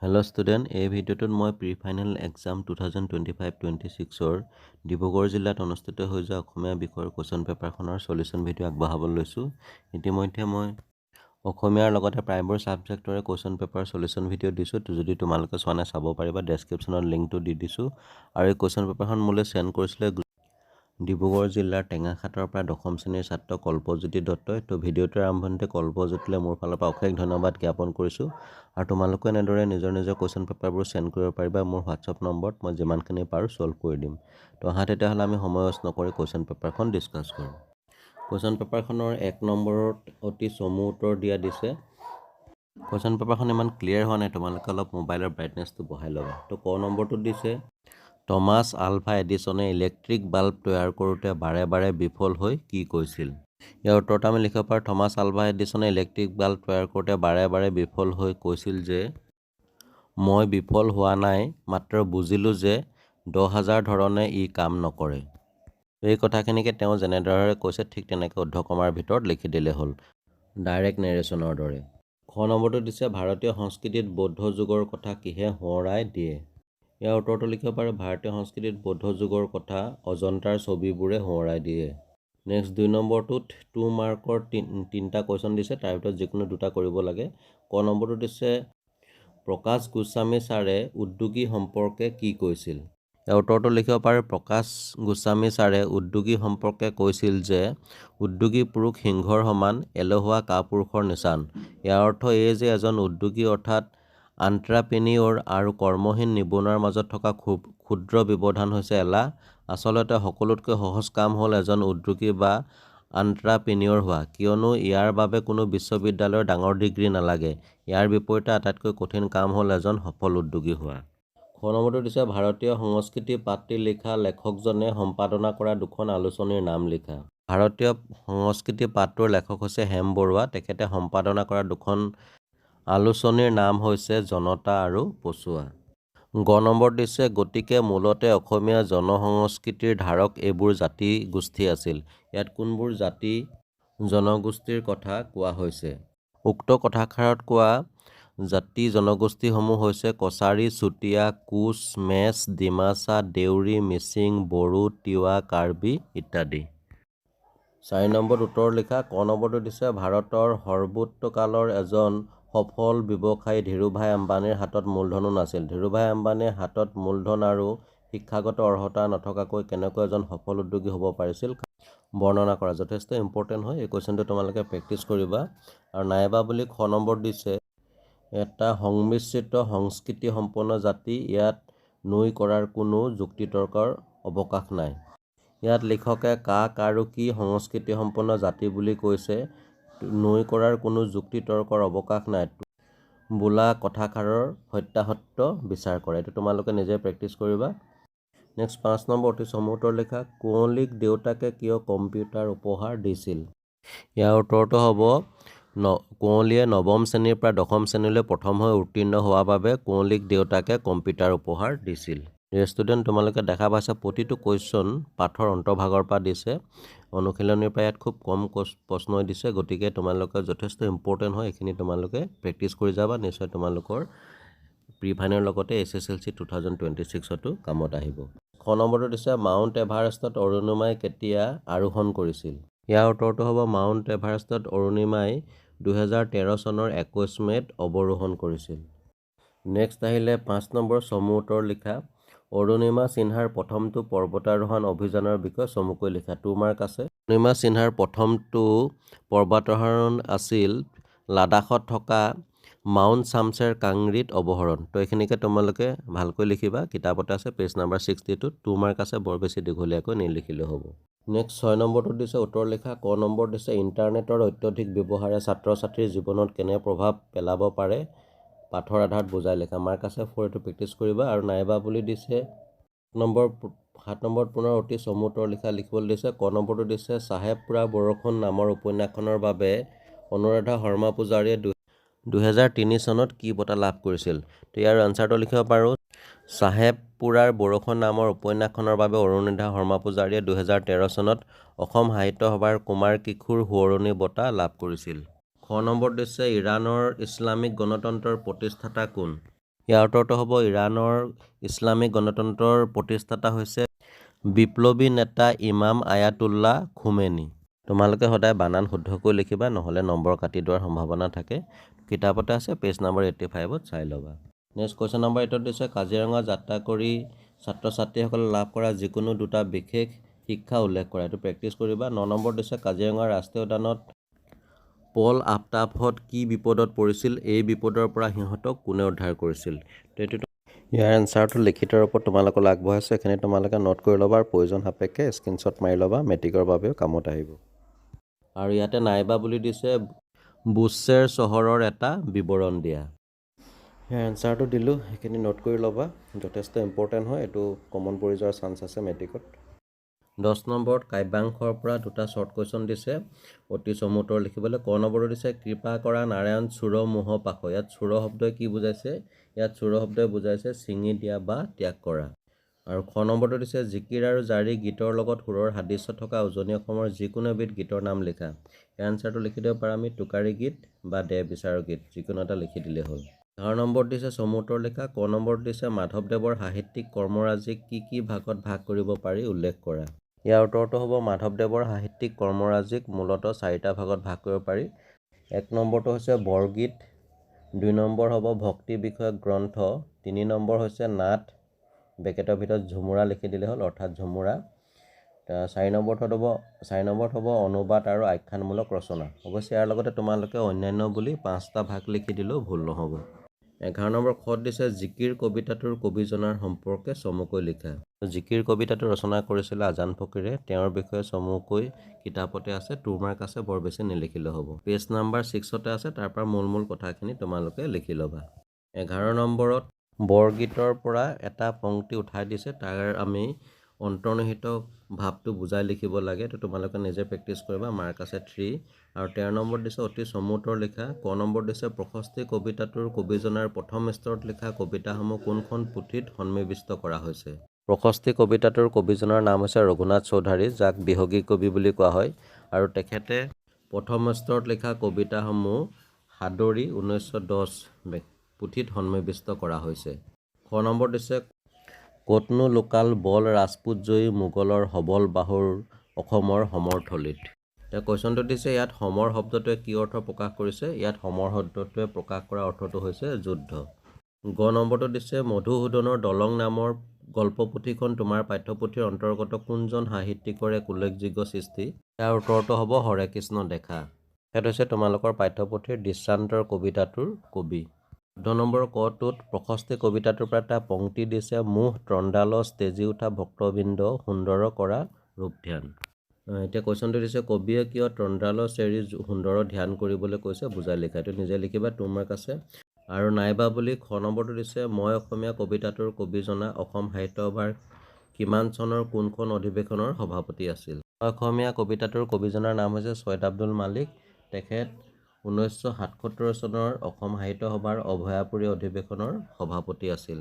Hello' student, এই ভিডিঅ'টোত মই প্ৰি ফাইনেল এক্সাম 2025-26ৰ ডিব্ৰুগড় জিলাত অনুষ্ঠিত হৈ যোৱা অসমীয়া বিষয়ৰ কুৱেশ্যন পেপাৰখনৰ সলিউশ্যন ভিডিঅ' আগবঢ়াবলৈ লৈছোঁ। ইতিমধ্যে মই অসমীয়াৰ লগতে প্ৰায়বোৰ ছাবজেক্টৰে কুৱেশ্যন পেপাৰ সলিউশ্যন ভিডিঅ' দিছোঁ। যদি তোমালোকে চোৱা নাই চাব পাৰিবা, ডেছক্ৰিপশ্যনত লিংকটো দি দিছোঁ। আৰু এই কুৱেশ্যন পেপাৰখন মোলৈ চেণ্ড কৰিছিলে ডিব্ৰুগড় জিলাৰ টেঙাখাটৰ পৰা দশম শ্ৰেণীৰ ছাত্ৰ কল্পজ্যোতি দত্তই। তো ভিডিঅ'টোৰ আৰম্ভণিতে কল্পজ্যোতিলৈ মোৰ ফালৰ পৰা অশেষ ধন্যবাদ জ্ঞাপন কৰিছোঁ। আৰু তোমালোকে এনেদৰে নিজৰ কুৱেশ্যন পেপাৰবোৰ চেণ্ড কৰিব পাৰিবা মোৰ হোৱাটছআপ নম্বৰত। মই যিমানখিনি পাৰোঁ ছল্ভ কৰি দিম। তো তেতিয়াহ'লে আমি সময় নষ্ট নকৰি কুৱেশ্যন পেপাৰখন ডিছকাছ কৰোঁ। কুৱেশ্যন পেপাৰখনৰ 1 নম্বৰত অতি চমু উত্তৰ দিয়া দিছে। কুৱেশ্যন পেপাৰখন ইমান ক্লিয়াৰ হোৱা নাই, তোমালোকে অলপ মোবাইলৰ ব্ৰাইটনেছটো বঢ়াই ল'বা। তো ক নম্বৰটোত দিছে, টমাছ আলভা এডিছনে ইলেক্ট্ৰিক বাল্ব তৈয়াৰ কৰোঁতে বাৰে বাৰে বিফল হৈ কি কৈছিল? ইয়াৰ উত্তৰটো আমি লিখিব পাৰোঁ, টমাছ আলভা এডিছনে ইলেক্ট্ৰিক বাল্ব তৈয়াৰ কৰোঁতে বাৰে বাৰে বিফল হৈ কৈছিল যে মই বিফল হোৱা নাই, মাত্ৰ বুজিলোঁ যে 10,000 ধৰণে ই কাম নকৰে। এই কথাখিনিকে তেওঁ যেনেদৰে কৈছে ঠিক তেনেকৈ উদ্ধকমাৰ ভিতৰত লিখি দিলে হ'ল, ডাইৰেক্ট নেৰেশ্যনৰ দৰে। খ নম্বৰটো দিছে, ভাৰতীয় সংস্কৃতিত বৌদ্ধ যুগৰ কথা কিহে সোঁৱৰাই দিয়ে? ইয়াৰ উত্তৰটো লিখিব পাৰোঁ, ভাৰতীয় সংস্কৃতিত বৌদ্ধ যুগৰ কথা অজন্তাৰ ছবিবোৰে সোঁৱৰাই দিয়ে। নেক্সট 2 নম্বৰটোত 2 মাৰ্কৰ 3টা কুৱেশ্যন দিছে, তাৰ ভিতৰত যিকোনো 2টা কৰিব লাগে। ক নম্বৰটো দিছে, প্ৰকাশ গোস্বামী ছাৰে উদ্যোগী সম্পৰ্কে কি কৈছিল? ইয়াৰ উত্তৰটো লিখিব পাৰোঁ, প্ৰকাশ গোস্বামী ছাৰে উদ্যোগী সম্পৰ্কে কৈছিল যে উদ্যোগী পুৰুষ সিংহৰ সমান, এলেহুৱা কাপুৰুষৰ নিচান। ইয়াৰ অৰ্থ এই যে এজন উদ্যোগী অৰ্থাৎ আন্ত্ৰাপ্ৰেনিয়ৰ আৰু কৰ্মহীন নিবনুৱাৰ মাজত থকা খুব ক্ষুদ্ৰ ব্যৱধান হৈছে এলাহ। আচলতে সকলোতকৈ সহজ কাম হ'ল এজন উদ্যোগী বা আন্ত্ৰাপ্ৰেনিয়ৰ হোৱা, কিয়নো ইয়াৰ বাবে কোনো বিশ্ববিদ্যালয়ৰ ডাঙৰ ডিগ্ৰী নালাগে। ইয়াৰ বিপৰীতে আটাইতকৈ কঠিন কাম হ'ল এজন সফল উদ্যোগী হোৱা। খ নম্বৰটো দিছে, ভাৰতীয় সংস্কৃতি পাত্ৰী লিখা লেখকজনে সম্পাদনা কৰা 2খন আলোচনীৰ নাম লিখা। ভাৰতীয় সংস্কৃতি পাত্ৰৰ লেখক হৈছে হেম বৰুৱা। তেখেতে সম্পাদনা কৰা 2খন আলোচনীৰ নাম হৈছে জনতা আৰু পছোৱা। গ নম্বৰ দিছে, গতিকে মূলতে অসমীয়া জনসংস্কৃতিৰ ধাৰক এইবোৰ জাতি গোষ্ঠী আছিল। ইয়াত কোনবোৰ জাতি জনগোষ্ঠীৰ কথা কোৱা হৈছে? উক্ত কথাষাৰত কোৱা জাতি জনগোষ্ঠীসমূহ হৈছে কছাৰী, চুতীয়া, কোচ, মেচ, ডিমাচা, দেউৰী, মিচিং, বড়ো, তিৱা, কাৰ্বি ইত্যাদি। 4 নম্বৰত উত্তৰ লিখা। ক নম্বৰটো দিছে, ভাৰতৰ সৰ্বোচ্চকালৰ এজন সফল ব্যৱসায়ী ধীৰুভাই আম্বানীৰ হাতত মূলধনো নাছিল। ধীৰুভাই আম্বানীৰ হাতত মূলধন আৰু শিক্ষাগত অৰ্হতা নথকাকৈ কেনেকৈ এজন সফল উদ্যোগী হ'ব পাৰিছিল বৰ্ণনা কৰা। যথেষ্ট ইম্পৰ্টেণ্ট হয়, এই কুৱেশ্যনটো তোমালোকে প্ৰেক্টিছ কৰিবা। আৰু নাইবা বুলি খ নম্বৰ দিছে, এটা সংমিশ্ৰিত সংস্কৃতি সম্পন্ন জাতি, ইয়াত নুই কৰাৰ কোনো যুক্তিতৰ্কৰ অৱকাশ নাই। ইয়াত লেখকে কাক আৰু কি সংস্কৃতি সম্পন্ন জাতি বুলি কৈছে, নুই কৰাৰ কোনো যুক্তিতৰ্কৰ অৱকাশ নাই বোলা কথাষাৰৰ সত্যাসত্য বিচাৰ কৰে। এইটো তোমালোকে নিজে প্ৰেক্টিছ কৰিবা। নেক্সট 5 নম্বৰ অতি চমু উত্তৰ লিখা, কুঁৱলীক দেউতাকে কিয় কম্পিউটাৰ উপহাৰ দিছিল? ইয়াৰ উত্তৰটো হ'ব, কুঁৱলীয়ে 9ম শ্ৰেণীৰ পৰা 10ম শ্ৰেণীলৈ প্ৰথম হৈ উত্তীৰ্ণ হোৱাৰ বাবে কুঁৱলীক দেউতাকে কম্পিউটাৰ উপহাৰ দিছিল। ষ্টুডেণ্ট, তোমালোকে দেখা পাইছা প্ৰতিটো কুৱেশ্যন পাঠৰ অন্তৰ্ভাগৰ পৰা দিছে। অনুশীলনীৰ পৰা ইয়াত খুব কম প্ৰশ্নই দিছে, গতিকে তোমালোকে যথেষ্ট ইম্পৰ্টেণ্ট হয়, এইখিনি তোমালোকে প্ৰেক্টিছ কৰি যাবা। নিশ্চয় তোমালোকৰ প্ৰি ফাইনেলৰ লগতে SSLC 2026তো কামত আহিব। খ নম্বৰটো দিছে, মাউণ্ট এভাৰেষ্টত অৰুণিমাই কেতিয়া আৰোহণ কৰিছিল? ইয়াৰ উত্তৰটো হ'ব, মাউণ্ট এভাৰেষ্টত অৰুণিমাই 2013 চনৰ 21 মে'ত অৱৰোহণ কৰিছিল। নেক্সট আহিলে 5 নম্বৰ চমু উত্তৰ লিখা, অৰুণিমা সিনহাৰ প্ৰথমটো পৰ্বতাৰোহণ অভিযানৰ বিষয়ে চমুকৈ লিখা। 2 মাৰ্ক আছে। অৰুণিমা সিনহাৰ প্ৰথমটো পৰ্বতাৰোহণ আছিল লাডাখত থকা মাউণ্ট চামছেৰ কাংৰীত অৱৰোহণ। তো এইখিনিকে তোমালোকে ভালকৈ লিখিবা, কিতাপতে আছে পেজ নম্বৰ 62। 2 মাৰ্ক আছে, বৰ বেছি দীঘলীয়াকৈ নিলিখিলেও হ'ব। নেক্সট 6 নম্বৰটো দিছে উত্তৰ লিখা। ক নম্বৰ দিছে, ইণ্টাৰনেটৰ অত্যধিক ব্যৱহাৰে ছাত্ৰ ছাত্ৰীৰ জীৱনত কেনে প্ৰভাৱ পেলাব পাৰে পাঠৰ আধাৰত বুজাই লিখা। মাৰ্ক আছে 4, এইটো প্ৰেক্টিছ কৰিবা। আৰু নাইবা বুলি দিছে 7 নম্বৰত পুনৰ অতি চমু উত্তৰ লিখিবলৈ দিছে। ক নম্বৰটো দিছে, চাহেবপুৰা বৰষুণ নামৰ উপন্যাসখনৰ বাবে অনুৰাধা শৰ্মা পূজাৰীয়ে 2003 চনত কি বঁটা লাভ কৰিছিল? তো ইয়াৰ আনচাৰটো লিখিব পাৰোঁ, চাহেবপুৰাৰ বৰষুণ নামৰ উপন্যাসখনৰ বাবে অনুৰাধা শৰ্মা পূজাৰীয়ে 2013 চনত অসম সাহিত্য সভাৰ কুমাৰ কিশোৰ সোঁৱৰণী বঁটা লাভ কৰিছিল। খ নম্বৰ দিছে, ইৰাণৰ ইছলামিক গণতন্ত্ৰৰ প্ৰতিষ্ঠাতা কোন? ইয়াৰ উত্তৰটো হ'ব ইৰাণৰ ইছলামিক গণতন্ত্ৰৰ প্ৰতিষ্ঠাতা হৈছে বিপ্লৱী নেতা ইমাম আয়াতুল্লাহ খোমেনি। তোমালোকে সদায় বানান শুদ্ধকৈ লিখিবা, নহ'লে নম্বৰ কাটি দিয়াৰ সম্ভাৱনা থাকে। কিতাপতে আছে, পেজ নম্বৰ 85ত চাই ল'বা। নেক্সট কুৱেশ্যন নম্বৰ 8ত দিছে কাজিৰঙা যাত্ৰা কৰি ছাত্ৰ ছাত্ৰীসকলে লাভ কৰা যিকোনো দুটা বিশেষ শিক্ষা উল্লেখ কৰা। এইটো প্ৰেক্টিছ কৰিবা। 9 নম্বৰ দিছে কাজিৰঙা ৰাষ্ট্ৰীয় উদ্যানত পল আফতাবত কি বিপদত পৰিছিল, এই বিপদৰ পৰা সিহঁতক কোনে উদ্ধাৰ কৰিছিল। ইয়াৰ এনচাৰটো লিখিত ৰূপত তোমালোকক আগবঢ়াইছোঁ, এইখিনি তোমালোকে নোট কৰি ল'বা আৰু প্ৰয়োজন সাপেক্ষে স্ক্ৰীনশ্বট মাৰি ল'বা, মেট্ৰিকৰ বাবেও কামত আহিব। আৰু ইয়াতে নাইবা বুলি দিছে বুছেৰ চহৰৰ এটা বিৱৰণ দিয়া। ইয়াৰ এনচাৰটো দিলোঁ, সেইখিনি নোট কৰি ল'বা, যথেষ্ট ইম্পৰ্টেণ্ট হয়, এইটো কমন পৰি যোৱাৰ চান্স আছে মেট্ৰিকত। 10 নম্বৰত কাব্যাংশৰ পৰা দুটা শ্বৰ্ট কুৱেশ্যন দিছে, অতি চমু উত্তৰ লিখিবলৈ। ক নম্বৰটো দিছে কৃপা কৰা নাৰায়ণ চোৰ মোহ পাশ। ইয়াত চোৰ শব্দই কি বুজাইছে? ইয়াত চোৰ শব্দই বুজাইছে ছিঙি দিয়া বা ত্যাগ কৰা। আৰু খ নম্বৰটো দিছে জিকিৰ আৰু জাৰি গীতৰ লগত সুৰৰ সাদৃশ্য থকা উজনি অসমৰ যিকোনো এবিধ গীতৰ নাম লিখা। ইয়াৰ এনচাৰটো লিখি দিব পাৰা আমি টোকাৰী গীত বা দেহ বিচাৰৰ গীত, যিকোনো এটা লিখি দিলেই হ'ল। 11 নম্বৰত দিছে চমু উত্তৰ লিখা। ক নম্বৰত দিছে মাধৱদেৱৰ সাহিত্যিক কৰ্মৰাজিক কি ভাগত ভাগ কৰিব পাৰি উল্লেখ কৰা। ইয়াৰ উত্তৰটো হ'ব মাধৱদেৱৰ সাহিত্যিক কৰ্মৰাজিক মূলতঃ 4টা ভাগত ভাগ কৰিব পাৰি। 1 নম্বৰটো হৈছে বৰগীত, 2 নম্বৰ হ'ব ভক্তি বিষয়ক গ্ৰন্থ, 3 নম্বৰ হৈছে নাট, বেকেটৰ ভিতৰত ঝুমুৰা লিখি দিলে হ'ল, অৰ্থাৎ ঝুমুৰা। 4 নম্বৰত হ'ব অনুবাদ আৰু আখ্যানমূলক ৰচনা। অৱশ্যে ইয়াৰ লগতে তোমালোকে অন্যান্য বুলি 5টা ভাগ লিখি দিলেও ভুল নহ'ব। 11 নম্বৰ খত দিছে জিকিৰ কবিতাটোৰ কবিজনাৰ সম্পৰ্কে চমুকৈ লিখা। জিকিৰ কবিতাটো ৰচনা কৰিছিলে আজান ফকীৰে, তেওঁৰ বিষয়ে চমুকৈ কিতাপতে আছে, 2 মাৰ্ক আছে, বৰ বেছি নিলিখিলেও হ'ব। পেজ নম্বৰ 6তে আছে, তাৰ পৰা মূল কথাখিনি তোমালোকে লিখি ল'বা। 11 নম্বৰত বৰগীতৰ পৰা এটা পংক্তি উঠাই দিছে, তাৰ আমি অন্তৰ্নিহিত ভাৱটো বুজাই লিখিব লাগে, তো তোমালোকে নিজে প্ৰেক্টিছ কৰিবা, মাৰ্ক আছে 3। আৰু 13 নম্বৰত দিছে অতি চমু উত্তৰ লিখা। ক নম্বৰত দিছে প্ৰশস্তি কবিতাটোৰ কবিজনাৰ প্ৰথম স্তৰত লিখা কবিতাসমূহ কোনখন পুথিত সন্নিৱিষ্ট কৰা হৈছে। প্ৰশস্তি কবিতাটোৰ কবিজনৰ নাম হৈছে ৰঘুনাথ চৌধাৰী, যাক বিহগী কবি বুলি কোৱা হয়, আৰু তেখেতে প্ৰথম স্তৰত লিখা কবিতাসমূহ সাদৰী 1910 পুথিত সন্নিৱিষ্ট কৰা হৈছে। খ নম্বৰ দিছে ক'তনো লোকাল বল ৰাজপুতজয়ী মোগলৰ সবল বাহুৰ অসমৰ সমৰথলীত। এতিয়া কুৱেশ্যনটো দিছে ইয়াত সমৰ শব্দটোৱে কি অৰ্থ প্ৰকাশ কৰিছে। ইয়াত সমৰ শব্দটোৱে প্ৰকাশ কৰা অৰ্থটো হৈছে যুদ্ধ। গ নম্বৰটো দিছে মধুসূদনৰ দলং নামৰ গল্পপুথিখন তোমাৰ পাঠ্যপুথিৰ অন্তৰ্গত কোনজন সাহিত্যিকৰ এক উল্লেখযোগ্য সৃষ্টি। ইয়াৰ উত্তৰটো হ'ব হৰেকৃষ্ণ ডেকা। সেইটো হৈছে তোমালোকৰ পাঠ্যপুথিৰ দৃষ্টান্তৰ কবিতাটোৰ কবি। 14 নম্বৰ কটোত প্ৰশস্তি কবিতাটোৰ পৰা এটা পংক্তি দিছে মোহ তন্দালচ তেজি উঠা ভক্তবৃন্দ সুন্দৰ কৰা ৰূপ ধ্যান। এতিয়া কুৱেশ্যনটো দিছে কবিয়ে কিয় তন্দালচ এৰি সুন্দৰ ধ্যান কৰিবলৈ কৈছে, বুজাই লিখা। এইটো নিজে লিখিবা, 2 মাৰ্ক আছে। আৰু নাইবা বুলি খ নম্বৰটো দিছে মই অসমীয়া কবিতাটোৰ কবিজনা অসম সাহিত্য সভাৰ কিমান চনৰ কোনখন অধিৱেশনৰ সভাপতি আছিল। অসমীয়া কবিতাটোৰ কবিজনাৰ নাম হৈছে চৈয়দ আব্দুল মালিক, তেখেত 1977 চনৰ অসম সাহিত্য সভাৰ অভয়াপুৰী অধিৱেশনৰ সভাপতি আছিল।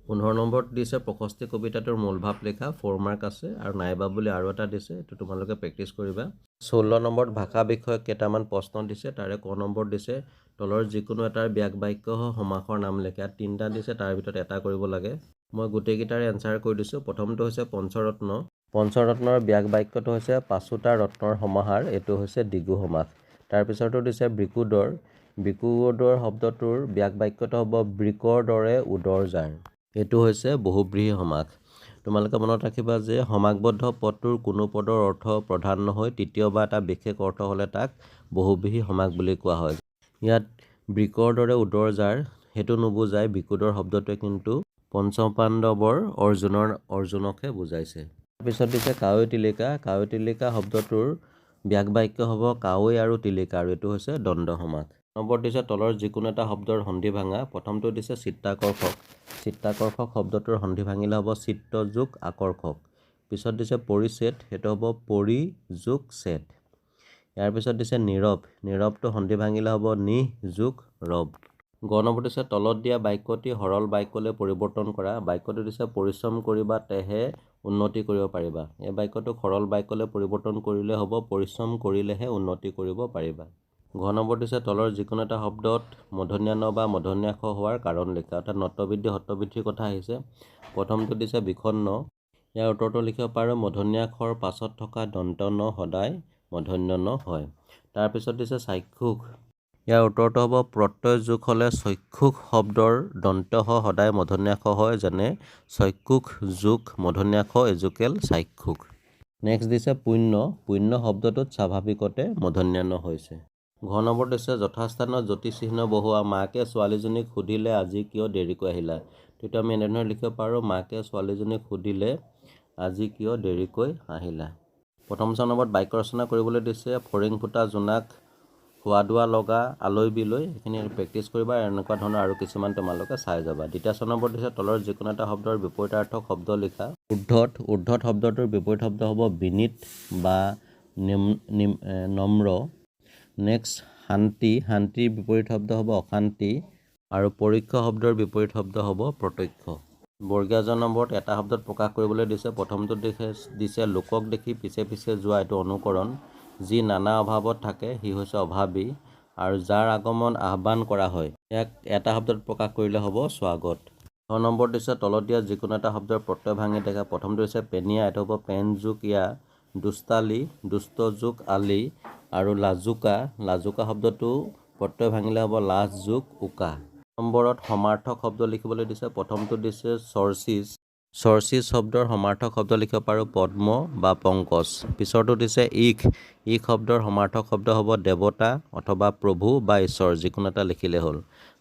15 নম্বৰত দিছে প্ৰশস্তি কবিতাটোৰ মূল ভাৱ লিখা, 4 মাৰ্ক আছে। আৰু নাইবা বুলি আৰু এটা দিছে, এইটো তোমালোকে প্ৰেক্টিছ কৰিবা। 16 নম্বৰত ভাষা বিষয়ক কেইটামান প্ৰশ্ন দিছে, তাৰে ক নম্বৰত দিছে তলৰ যিকোনো এটাৰ ব্যাক বাক্য সমাসৰ নাম লিখা। 3টা দিছে, তাৰ ভিতৰত এটা কৰিব লাগে। মই গোটেইকেইটাৰে এনচাৰ কৰি দিছোঁ। প্ৰথমটো হৈছে পঞ্চৰত্ন। পঞ্চৰত্নৰ ব্যাক বাক্যটো হৈছে পাঁচোটা ৰত্নৰ সমাহাৰ, এইটো হৈছে দ্বিগু সমাস। তাৰপিছতো দিছে বৃকুদৰ। বৃকুদৰ শব্দটোৰ ব্যাক বাক্যটো হ'ব বৃকৰ দৰে উদৰ যাৰ, এইটো হৈছে বহুব্ৰীহি সমাস। তোমালোকে মনত ৰাখিবা যে সমাসবদ্ধ পদটোৰ কোনো পদৰ অৰ্থ প্ৰধান নহয়, তৃতীয় বা এটা বিশেষ অৰ্থ হ'লে তাক বহুব্ৰীহি সমাস বুলি কোৱা হয়। ইয়াত বৃকৰ দৰে উদৰ যাৰ সেইটো নুবুজায়, বৃকুদৰ শব্দটোৱে কিন্তু পঞ্চপাণ্ডৱৰ অৰ্জুনকহে বুজাইছে। তাৰপিছত দিছে কাৱৈ টিলিকা। কাৱৈ টিলিকা শব্দটোৰ ব্যাক বাক্য হ'ব কাৱৈ আৰু টিলিকা, আৰু এইটো হৈছে দ্বন্দ্ব সমাস। নম্বৰত দিছে তলৰ যিকোনো এটা শব্দৰ সন্ধি ভাঙা। প্ৰথমটো দিছে চিত্তাকৰ্ষক। চিত্তাকৰ্ষক শব্দটোৰ সন্ধি ভাঙিলে হ'ব চিত্ত যোগ আকৰ্ষক। পিছত দিছে পৰিচ্ছেদ, সেইটো হ'ব পৰি যোগ ছেদ। ইয়াৰ পিছত দিছে নীৰৱ। নীৰৱটো সন্ধি ভাঙিলে হ'ব নিহ যোগ ৰৱ। গ নম্বৰ দিছে তলত দিয়া বাক্যটি সৰল বাক্যলৈ পৰিৱৰ্তন কৰা। বাক্যটো দিছে পৰিশ্ৰম কৰিবা তেহে উন্নতি কৰিব পাৰিবা। এই বাক্যটো সৰল বাক্যলৈ পৰিৱৰ্তন কৰিলে হ'ব পৰিশ্ৰম কৰিলেহে উন্নতি কৰিব পাৰিবা। ঘ নম্বৰ দিছে তলৰ যিকোনো এটা শব্দত মূৰ্ধন্য ন বা মূৰ্ধন্য ষ হোৱাৰ কাৰণ লিখা। অৰ্থাৎ নত্ববৃদ্ধি সত্ববৃদ্ধিৰ কথা আহিছে। প্ৰথমটো দিছে বিষণ্ণ। ইয়াৰ উত্তৰটো লিখিব পাৰোঁ মূৰ্ধন্য ষৰ পাছত থকা দন্ত ন সদায় মূৰ্ধন্য ন হয়। তাৰপিছত দিছে চাক্ষুষ। ইয়াৰ উত্তৰটো হ'ব প্ৰত্যয় যোগ হ'লে চক্ষুষ শব্দৰ দন্ত স সদায় মূৰ্ধন্য ষ হয়, যেনে চক্ষুষ যোগ মূৰ্ধন্য ষ এজুকেল চাক্ষুষ। নেক্সট দিছে পুণ্য। পুণ্য শব্দটোত স্বাভাৱিকতে মূৰ্ধন্য ন হৈছে। ঘ নম্বৰ দিছে যথাস্থানত জ্যোতি চিহ্ন বহুৱা। মাকে ছোৱালীজনীক সুধিলে আজি কিয় দেৰিকৈ আহিলা। তেতিয়া আমি এনেধৰণে লিখিব পাৰোঁ মাকে ছোৱালীজনীক সুধিলে আজি কিয় দেৰিকৈ আহিলা। প্ৰথম নম্বৰত বাক্য ৰচনা কৰিবলৈ দিছে ফৰিং ফুটা জোনাক সোৱাদোৱা লগা আলৈ বিলৈ। এইখিনি প্ৰেক্টিচ কৰিবা। এনেকুৱা ধৰণৰ আৰু কিছুমান তোমালোকে চাই যাবা। দ্বিতীয় নম্বৰত দিছে তলৰ যিকোনো এটা শব্দৰ বিপৰীতাৰ্থক শব্দ লিখা। উদ্ধত। উদ্ধত শব্দটোৰ বিপৰীত শব্দ হ'ব বিনীত বা নম্ৰ। নেক্সট শান্তি। শান্তিৰ বিপৰীত শব্দ হ'ব অশান্তি। আৰু পৰোক্ষ শব্দৰ বিপৰীত শব্দ হ'ব প্ৰত্যক্ষ। বৰ্গীয় জ নম্বৰত এটা শব্দত প্ৰকাশ কৰিবলৈ দিছে। প্ৰথমটো দিছে লোকক দেখি পিছে পিছে যোৱা, এইটো অনুকৰণ। যি নানা অভাৱত থাকে সি হৈছে অভাৱী। আৰু যাৰ আগমন আহ্বান কৰা হয় ইয়াক এটা শব্দত প্ৰকাশ কৰিলে হ'ব স্বাগত। ছ নম্বৰ দিছে তলত দিয়া যিকোনো এটা শব্দৰ প্ৰত্যয় ভাঙি দেখা। প্ৰথমটো হৈছে পেনীয়া, এইটো হ'ব পেন যোগ ইয়া। দুষ্টালি, দুষ্ট যোগ আলি। আৰু লাজুকা। লাজুকা শব্দটো প্ৰত্যয় ভাঙিলে হ'ব লাজ যোগ উকা। নম্বৰত সমাৰ্থক শব্দ লিখিবলৈ দিছে। প্ৰথমটো দিছে চৰ্চিজ। চৰ্চিজ শব্দৰ সমাৰ্থক শব্দ লিখিব পাৰোঁ পদ্ম বা পংকজ। পিছৰটো দিছে ইখ। ইখ শব্দৰ সমাৰ্থক শব্দ হ'ব দেৱতা অথবা প্ৰভু বা ঈশ্বৰ, যিকোনো এটা লিখিলে হ'ল।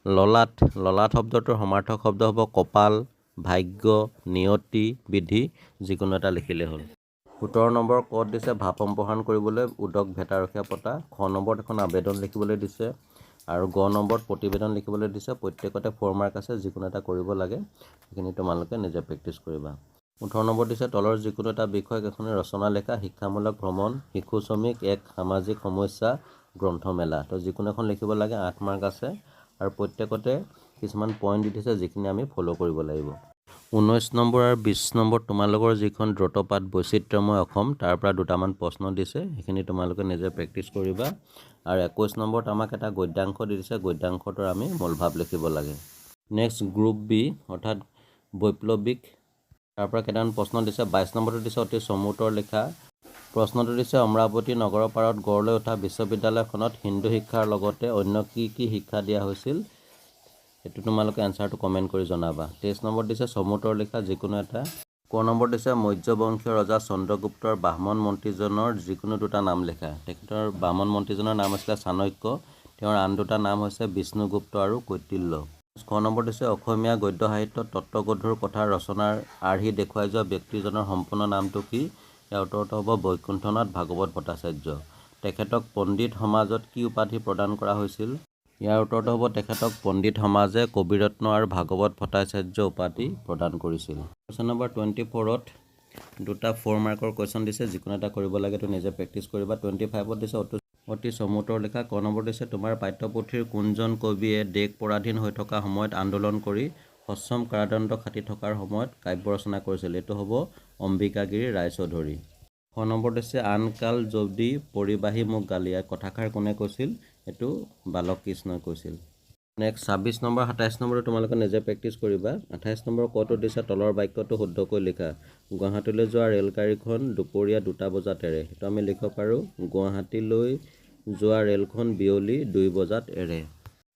ললাট। ললাট শব্দটোৰ সমাৰ্থক শব্দ হ'ব কপাল, ভাগ্য, নিয়তি, বিধি, যিকোনো এটা লিখিলে হ'ল। 17 নম্বৰ কত দিছে ভাৱ সম্প্ৰসাৰণ কৰিবলৈ উদক ভেটাৰখীয়া পতা। খ নম্বৰত এখন আবেদন লিখিবলৈ দিছে। আৰু গ নম্বৰত প্ৰতিবেদন লিখিবলৈ দিছে। প্ৰত্যেকতে 4 মাৰ্ক আছে, যিকোনো এটা কৰিব লাগে। সেইখিনি তোমালোকে নিজে প্ৰেক্টিচ কৰিবা। 18 নম্বৰ দিছে তলৰ যিকোনো এটা বিষয়ক এখন ৰচনা লেখা। শিক্ষামূলক ভ্ৰমণ, শিশু শ্ৰমিক, এক সামাজিক সমস্যা, গ্ৰন্থমেলা। তো যিকোনো এখন লিখিব লাগে, 8 মাৰ্ক আছে। আৰু প্ৰত্যেকতে কিছুমান পইণ্ট দি দিছে যিখিনি আমি ফ'ল' কৰিব লাগিব। 19 নম্বৰ আৰু 20 নম্বৰ তোমালোকৰ যিখন দ্ৰুতপাঠ বৈচিত্ৰ্যময় অসম, তাৰ পৰা দুটামান প্ৰশ্ন দিছে, সেইখিনি তোমালোকে নিজে প্ৰেক্টিচ কৰিবা। আৰু 21 নম্বৰত আমাক এটা গদ্যাংশ দি দিছে, গদ্যাংশটোৰ আমি মূলভাৱ লিখিব লাগে। নেক্সট গ্ৰুপ বি অৰ্থাৎ বৈপ্লৱিক, তাৰ পৰা কেইটামান প্ৰশ্ন দিছে। 22 নম্বৰটো দিছে অতি চমুতৰ লিখা। প্ৰশ্নটো দিছে অমৰাৱতী নগৰৰ পাৰত গঢ় লৈ উঠা বিশ্ববিদ্যালয়খনত হিন্দু শিক্ষাৰ লগতে অন্য কি কি শিক্ষা দিয়া হৈছিল, সেইটো তোমালোকে এনচাৰটো কমেণ্ট কৰি জনাবা। 23 নম্বৰ দিছে চমুতৰ লিখা যিকোনো এটা। ক নম্বৰ দিছে মৌৰ্যবংশীয় ৰজা চন্দ্ৰগুপ্তৰ বাহ্মণ মন্ত্ৰীজনৰ যিকোনো দুটা নাম লিখা। তেখেতৰ বাহ্মণ মন্ত্ৰীজনৰ নাম আছিলে চাণক্য, তেওঁৰ আন দুটা নাম হৈছে বিষ্ণুগুপ্ত আৰু কৌটিল্য। খ নম্বৰ দিছে অসমীয়া গদ্য সাহিত্যত তত্ত্বগধুৰ কথা ৰচনাৰ আৰ্হি দেখুৱাই যোৱা ব্যক্তিজনৰ সম্পূৰ্ণ নামটো কি। ইয়াৰ উত্তৰটো হ'ব বৈকুণ্ঠনাথ ভাগৱত ভট্টাচাৰ্য। তেখেতক পণ্ডিত সমাজত কি উপাধি প্ৰদান কৰা হৈছিল। ইয়াৰ উত্তৰটো হ'ব তেখেতক পণ্ডিত সমাজে কবিৰত্ন আৰু ভাগৱত ভট্টাচাৰ্য উপাধি প্ৰদান কৰিছিল। কুৱেশ্যন নম্বৰ 24ত দুটা 4 মাৰ্কৰ কুৱেশ্যন দিছে, যিকোনো এটা কৰিব লাগে, তো নিজে প্ৰেক্টিচ কৰিবা। 25ত দিছে অতি চমুতৰ লিখা। ক নম্বৰ দিছে তোমাৰ পাঠ্যপুথিৰ কোনজন কবিয়ে দেশ পৰাধীন হৈ থকা সময়ত আন্দোলন কৰি সশ্ৰম কাৰাদণ্ড খাটি থকাৰ সময়ত কাব্য ৰচনা কৰিছিল। এইটো হ'ব অম্বিকাগিৰি ৰায়চৌধুৰী। খ নম্বৰ দিছে আন কাল যদি পৰিবাহী মোক গালি। ইয়াৰ কথাষাৰ কোনে কৈছিল, এইটো বালক কৃষ্ণই কৈছিল। নেক্সট 26 নম্বৰ 27 নম্বৰটো তোমালোকে নিজে প্ৰেক্টিচ কৰিবা। 28 নম্বৰ কটো দিছে তলৰ বাক্যটো শুদ্ধকৈ লিখা। গুৱাহাটীলৈ যোৱা ৰেলগাড়ীখন দুপৰীয়া 2টা বজাত এৰে। সেইটো আমি লিখিব পাৰোঁ গুৱাহাটীলৈ যোৱা ৰেলখন বিয়লি 2 বজাত এৰে।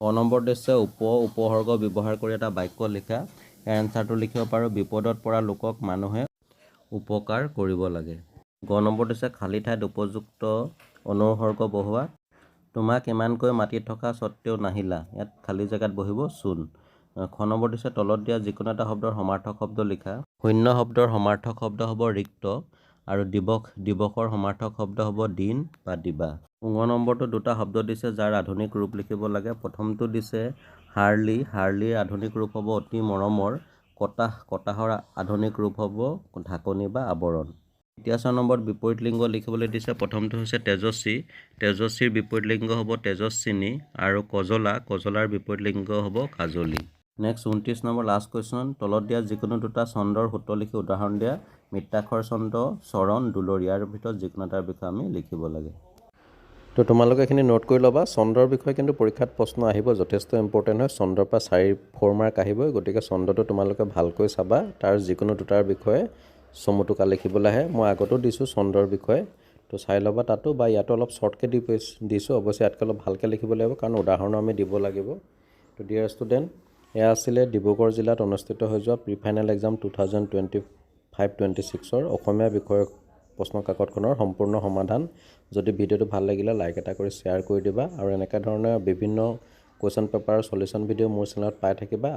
ক নম্বৰ দিছে উপসৰ্গ ব্যৱহাৰ কৰি এটা বাক্য লিখা। ইয়াৰ এনচাৰটো লিখিব পাৰোঁ বিপদত পৰা লোকক মানুহে উপকাৰ কৰিব লাগে। গ নম্বৰ দিছে খালী ঠাইত উপযুক্ত অনুসৰ্গ বহুৱা। তোমাক ইমানকৈ মাতি থকা স্বত্তেও নাহিলা, ইয়াত খালী জেগাত বহিব চোন। খ নম্বৰ দিছে তলত দিয়া যিকোনো এটা শব্দৰ সমাৰ্থক শব্দ লিখা। শূন্য শব্দৰ সমাৰ্থক শব্দ হ'ব ৰিক্ত। আৰু দিৱসৰ সমাৰ্থক শব্দ হ'ব দিন বা দিবা। গ নম্বৰটো দুটা শব্দ দিছে যাৰ আধুনিক ৰূপ লিখিব লাগে। প্ৰথমটো দিছে হাৰ্লি। হাৰ্লিৰ আধুনিক ৰূপ হ'ব অতি মৰমৰ। কটাহৰ আধুনিক ৰূপ হ'ব ঢাকনি বা আৱৰণ। 23 নম্বৰত বিপৰীত লিংগ লিখিবলৈ দিছে। প্ৰথমটো হৈছে তেজস্বী। তেজস্বীৰ বিপৰীত লিংগ হ'ব তেজস্বিনী। আৰু কজলাৰ বিপৰীত লিংগ হ'ব কাজলী। নেক্সট 29 নম্বৰ লাষ্ট কুৱেশ্যন। তলত দিয়া যিকোনো দুটা ছন্দৰ সূত্ৰ লিখি উদাহৰণ দিয়া। মৃত্তাক্ষৰ ছন্দ, চৰণ, দুলৰি। ইয়াৰ ভিতৰত যিকোনো এটাৰ বিষয়ে আমি লিখিব লাগে। তো তোমালোকে এইখিনি নোট কৰি ল'বা। চন্দ্ৰৰ বিষয়ে কিন্তু পৰীক্ষাত প্ৰশ্ন আহিব, যথেষ্ট ইম্পৰ্টেণ্ট হয়। চন্দ্ৰৰ পৰা 4 মাৰ্ক আহিবই, গতিকে চন্দ্ৰটো তোমালোকে ভালকৈ চাবা। তাৰ যিকোনো দুটাৰ বিষয়ে চমুটোকা লিখিবলৈ আহে। মই আগতো দিছোঁ চন্দ্ৰৰ বিষয়ে, তো চাই ল'বা তাতো, বা ইয়াতো অলপ শ্বৰ্টকৈ দিছোঁ। অৱশ্যে ইয়াতকৈ অলপ ভালকৈ লিখিব লাগিব, কাৰণ উদাহৰণো আমি দিব লাগিব। তো ডিয়াৰ ষ্টুডেণ্ট, এয়া আছিলে ডিব্ৰুগড় জিলাত অনুষ্ঠিত হৈ যোৱা প্ৰি ফাইনেল এক্সাম 2025-26ৰ অসমীয়া বিষয়ক প্ৰশ্ন কাকতখনৰ সম্পূৰ্ণ সমাধান। যদি ভিডিঅ'টো ভাল লাগিলে লাইক এটা কৰি শ্বেয়াৰ কৰি দিবা, আৰু এনেকুৱা ধৰণৰ বিভিন্ন কুৱেশ্যন পেপাৰৰ চলিউশ্যন ভিডিঅ' মোৰ চেনেলত পাই থাকিবা।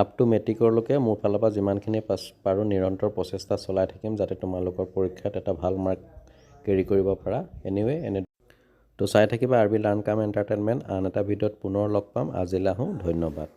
আপ টু মেট্ৰিকৰলৈকে মোৰ ফালৰ পৰা যিমানখিনি পাৰোঁ নিৰন্তৰ প্ৰচেষ্টা চলাই থাকিম, যাতে তোমালোকৰ পৰীক্ষাত এটা ভাল মাৰ্ক কেৰি কৰিব পাৰা। তো চাই থাকিবা RB লাৰ্ণ কাম এণ্টাৰটেইনমেণ্ট। আন এটা ভিডিঅ'ত পুনৰ লগ পাম। আজিলৈ আহোঁ, ধন্যবাদ।